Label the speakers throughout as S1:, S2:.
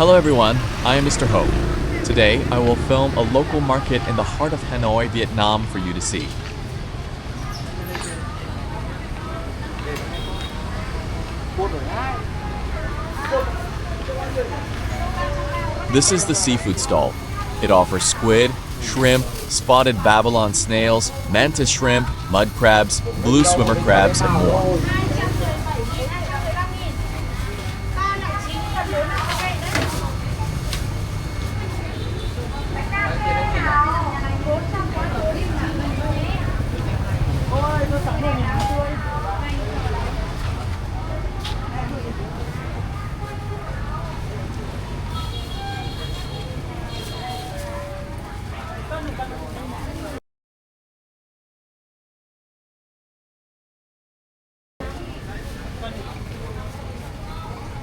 S1: Hello everyone, I am Mr. Ho. Today, I will film a local market in the heart of Hanoi, Vietnam for you to see. This is the seafood stall. It offers squid, shrimp, spotted Babylon snails, mantis shrimp, mud crabs, blue swimmer crabs, and more.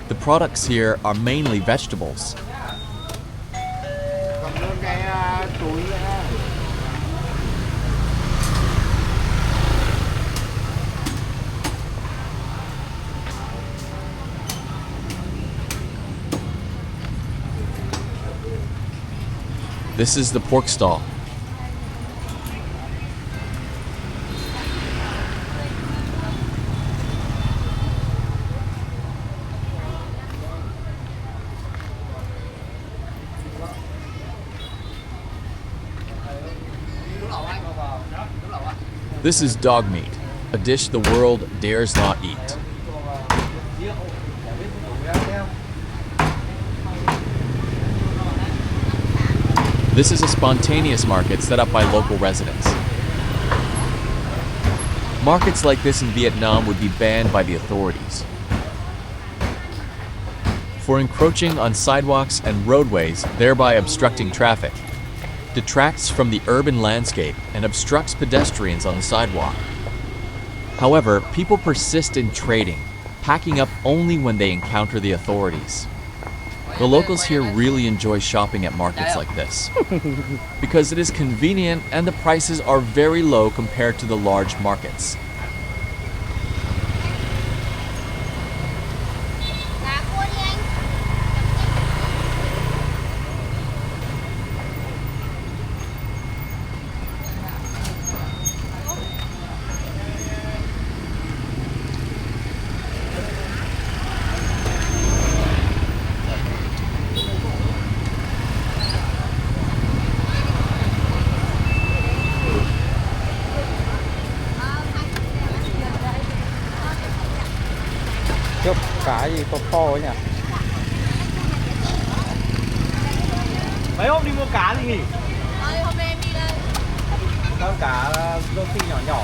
S1: The products here are mainly vegetables. This is the pork stall. This is dog meat, a dish the world dares not eat. This is a spontaneous market set up by local residents. Markets like this in Vietnam would be banned by the authorities for encroaching on sidewalks and roadways, thereby obstructing traffic, detracts from the urban landscape, and obstructs pedestrians on the sidewalk. However, people persist in trading, packing up only when they encounter the authorities. The locals here really enjoy shopping at markets like this because it is convenient and the prices are very low compared to the large markets.
S2: Cá gì to to ấy nhỉ? Mấy hôm đi mua cá gì nghỉ?
S3: Hôm nay em đi đây.
S2: Con cá rô phi nhỏ nhỏ.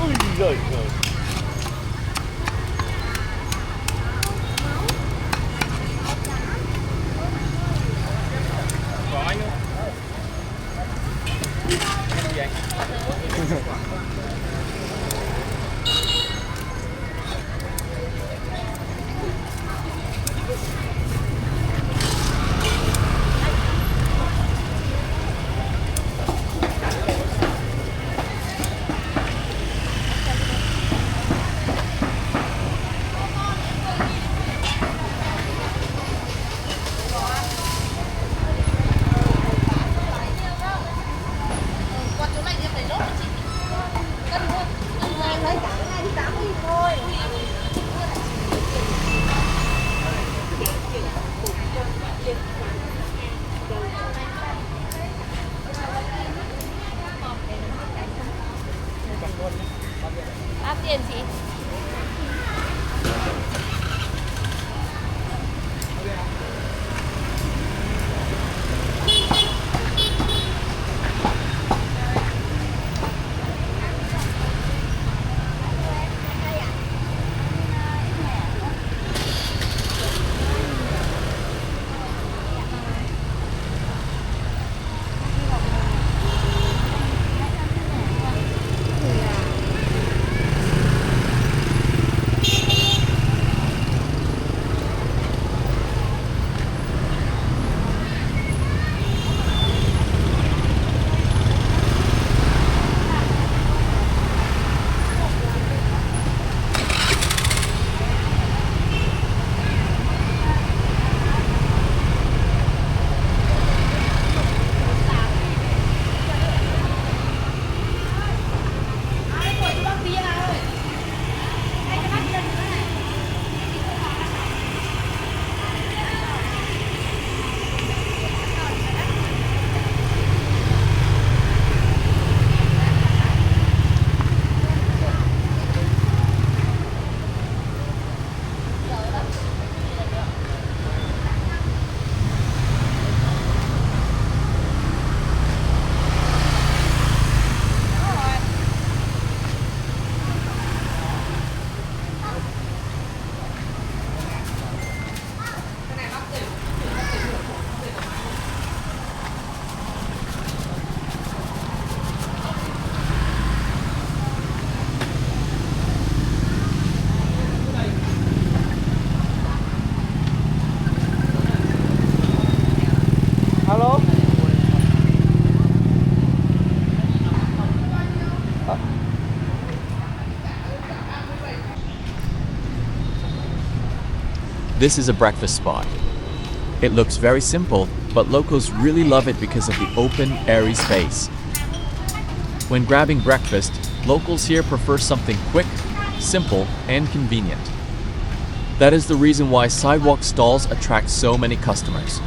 S2: Ui giời ơi. Có anh không? Em gì anh?
S1: This is a breakfast spot. It looks very simple, but locals really love it because of the open, airy space. When grabbing breakfast, locals here prefer something quick, simple, and convenient. That is the reason why sidewalk stalls attract so many customers.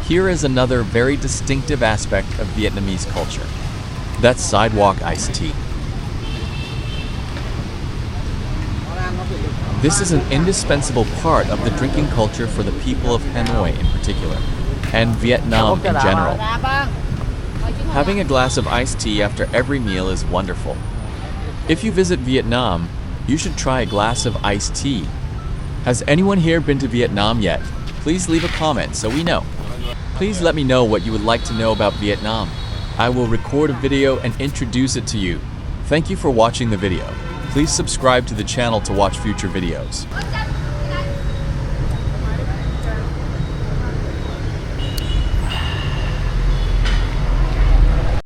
S1: Here is another very distinctive aspect of Vietnamese culture. That's sidewalk iced tea. This is an indispensable part of the drinking culture for the people of Hanoi in particular, and Vietnam in general. Having a glass of iced tea after every meal is wonderful. If you visit Vietnam, you should try a glass of iced tea. Has anyone here been to Vietnam yet? Please leave a comment so we know. Please let me know what you would like to know about Vietnam. I will record a video and introduce it to you. Thank you for watching the video. Please subscribe to the channel to watch future videos.